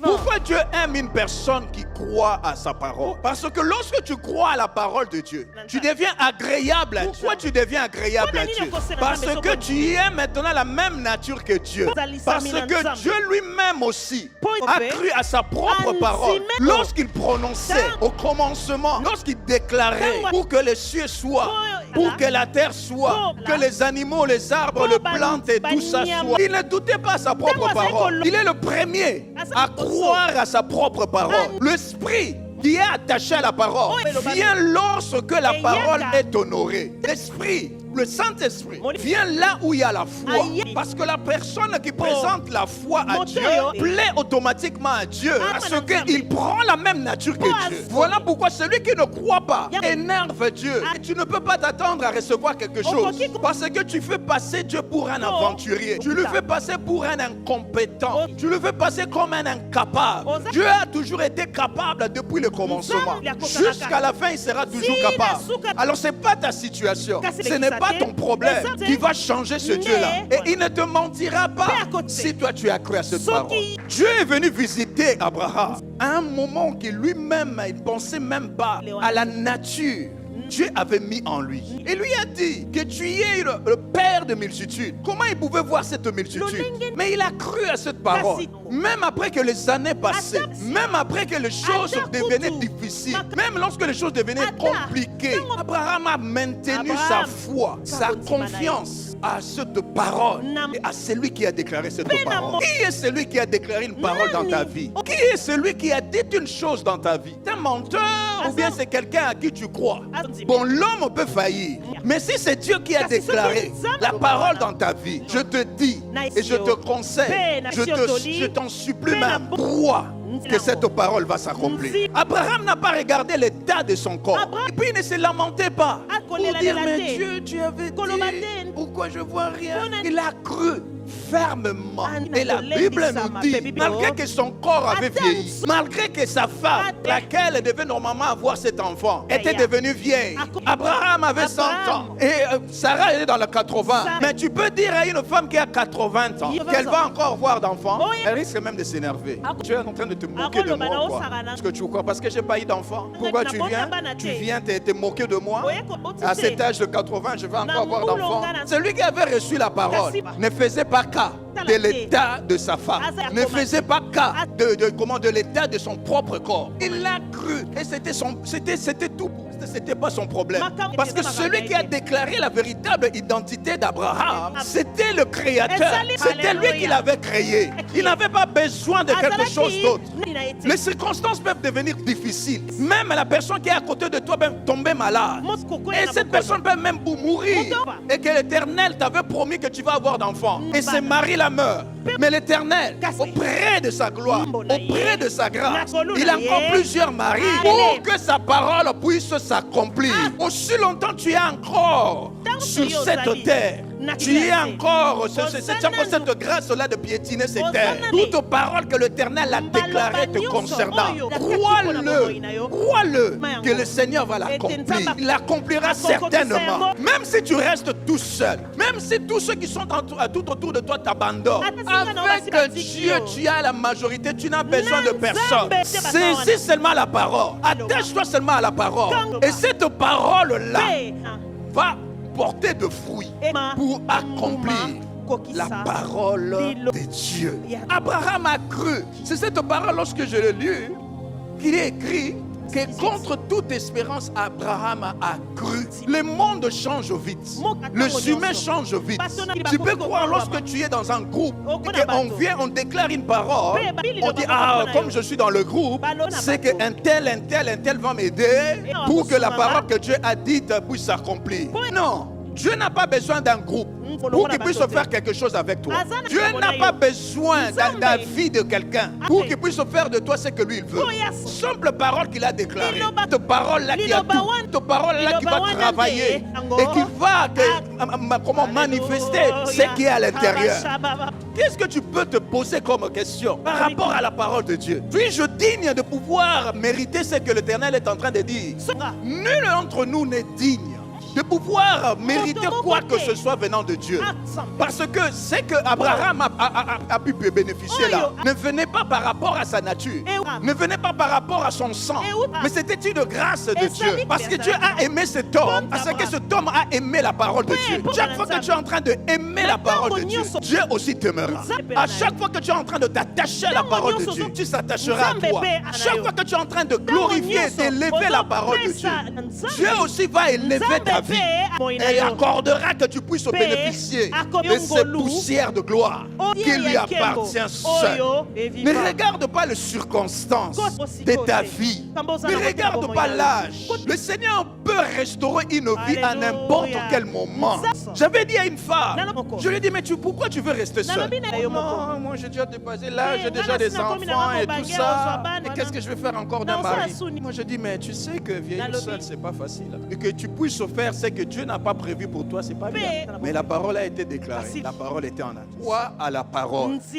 Pourquoi Dieu aime une personne qui croit à sa parole? Parce que lorsque tu crois à la parole de Dieu, tu deviens agréable à Dieu. Pourquoi tu deviens agréable à Dieu? Parce que tu es maintenant la même nature que Dieu. Parce que Dieu lui-même aussi a cru à sa propre parole. Lorsqu'il prononçait au commencement, lorsqu'il déclarait pour que les cieux soient, pour que la terre soit, que les animaux, les arbres, les plantes et tout ça soit. Il ne doutait pas à sa propre parole. Il est le premier à croire à sa propre parole. L'esprit qui est attaché à la parole vient lorsque la parole est honorée. L'esprit, le Saint-Esprit vient là où il y a la foi. Parce que la personne qui présente la foi à Dieu plaît automatiquement à Dieu. Parce qu'il prend la même nature que Dieu. Voilà pourquoi celui qui ne croit pas énerve Dieu. Et tu ne peux pas t'attendre à recevoir quelque chose. Parce que tu fais passer Dieu pour un aventurier. Tu le fais passer pour un incompétent. Tu le fais passer comme un incapable. Dieu a toujours été capable depuis le commencement. Jusqu'à la fin, il sera toujours capable. Alors ce n'est pas ta situation. Ce n'est pas ton problème qui va changer ce Dieu-là. Et il ne te mentira pas si toi tu as cru à cette parole. Dieu est venu visiter Abraham à un moment que lui-même, il ne pensait même pas à la nature. Dieu avait mis en lui. Et lui a dit que tu es le père de multitudes. Comment il pouvait voir cette multitude? Mais il a cru à cette parole. Même après que les années passaient, même après que les choses devenaient difficiles, même lorsque les choses devenaient compliquées, Abraham a maintenu sa foi, sa confiance à cette parole et à celui qui a déclaré cette parole. Qui est celui qui a déclaré une parole dans ta vie? Qui est celui qui a dit une chose dans ta vie? C'est un menteur ou bien c'est quelqu'un à qui tu crois? Bon, l'homme peut faillir, mais si c'est Dieu qui a déclaré la parole dans ta vie, je te dis et je te conseille, je t'en supplie même, crois que cette parole va s'accomplir. Abraham n'a pas regardé l'état de son corps. Et puis il ne se lamentait pas pour dire, mais Dieu, tu avais dit, pourquoi je vois rien? Il a cru fermement. Et la Bible nous dit, malgré que son corps avait vieilli, malgré que sa femme, laquelle devait normalement avoir cet enfant, était devenue vieille. Abraham avait 100 ans et Sarah est dans le 80. Mais tu peux dire à une femme qui a 80 ans qu'elle va encore voir d'enfants, elle risque même de s'énerver. Tu es en train de te moquer de moi, quoi. Parce que tu crois, parce que j'ai pas eu d'enfant. Pourquoi tu viens? Tu viens te moquer de moi? À cet âge de 80, je vais encore avoir d'enfants. Celui qui avait reçu la parole ne faisait pas cas de l'état de sa femme, ne faisait pas cas de l'état de son propre corps. Il l'a cru et c'était tout. C'était pas son problème. Parce que celui qui a déclaré la véritable identité d'Abraham, c'était le Créateur. C'était lui qui l'avait créé. Il n'avait pas besoin de quelque chose d'autre. Les circonstances peuvent devenir difficiles. Même la personne qui est à côté de toi peut tomber malade. Et cette personne peut même mourir. Et que l'Éternel t'avait promis que tu vas avoir d'enfants. Et ce mari la meurt. Mais l'Éternel, auprès de sa gloire, auprès de sa grâce, il a encore plusieurs maris pour que sa parole puisse s'accomplir. Aussi longtemps tu es encore sur cette terre, tu es encore cette grâce-là de piétiner cette terre. Toute parole que l'Éternel a déclarée te concernant, crois-le que le Seigneur va l'accomplir. Il l'accomplira certainement. Même si tu restes tout seul, même si tous ceux qui sont tout autour de toi t'abandonnent, avec Dieu tu as la majorité, tu n'as besoin de personne. Saisis seulement la parole, attache-toi seulement à la parole. Et cette parole-là va porter de fruits pour accomplir la parole de Dieu. Abraham a cru. C'est cette parole, lorsque je l'ai lue, qu'il est écrit que contre toute espérance, Abraham a cru. Le monde change vite. Les humains changent vite. Tu peux croire lorsque tu es dans un groupe, qu'on vient, on déclare une parole, on dit, ah, comme je suis dans le groupe, c'est qu'un tel va m'aider pour que la parole que Dieu a dite puisse s'accomplir. Non. Dieu n'a pas besoin d'un groupe pour qu'il puisse faire quelque chose avec toi. Dieu n'a pas besoin de la vie de quelqu'un pour qu'il puisse faire de toi ce que lui il veut. Simple parole qu'il a déclarée. Cette parole-là qui a tout. Cette parole-là qui va travailler et qui va manifester ce qui est à l'intérieur. Qu'est-ce que tu peux te poser comme question par rapport à la parole de Dieu? Suis-je digne de pouvoir mériter ce que l'Éternel est en train de dire? Nul d'entre nous n'est digne de pouvoir mériter quoi que ce soit venant de Dieu. Parce que c'est que Abraham a pu bénéficier là ne venait pas par rapport à sa nature, ne venait pas par rapport à son sang, mais c'était une grâce de Dieu. Parce que Dieu a aimé cet homme, parce que cet homme a aimé la parole de Dieu. Chaque fois que tu es en train d'aimer la parole de Dieu, Dieu aussi t'aimera. À chaque fois que tu es en train de t'attacher à la parole de Dieu, tu s'attacheras à toi. Chaque fois que tu es en train de glorifier, d'élever la parole de Dieu, Dieu aussi va élever ta vie et accordera que tu puisses bénéficier de ces poussières de gloire qui lui appartient seul. Ne regarde pas les circonstances de ta vie. Ne regarde pas l'âge. Le Seigneur peut restaurer une vie à n'importe quel moment. J'avais dit à une femme, je lui ai dit, mais pourquoi tu veux rester seule? Non, moi j'ai déjà dépassé l'âge, j'ai déjà des enfants et tout ça. Et qu'est-ce que je vais faire encore d'un mari? Moi je dis, mais tu sais que vieillir seule, c'est pas facile. Et que tu puisses faire ce que Dieu n'a pas prévu pour toi, c'est pas bien. Mais la parole a été déclarée. La parole était en acte. Crois à la parole.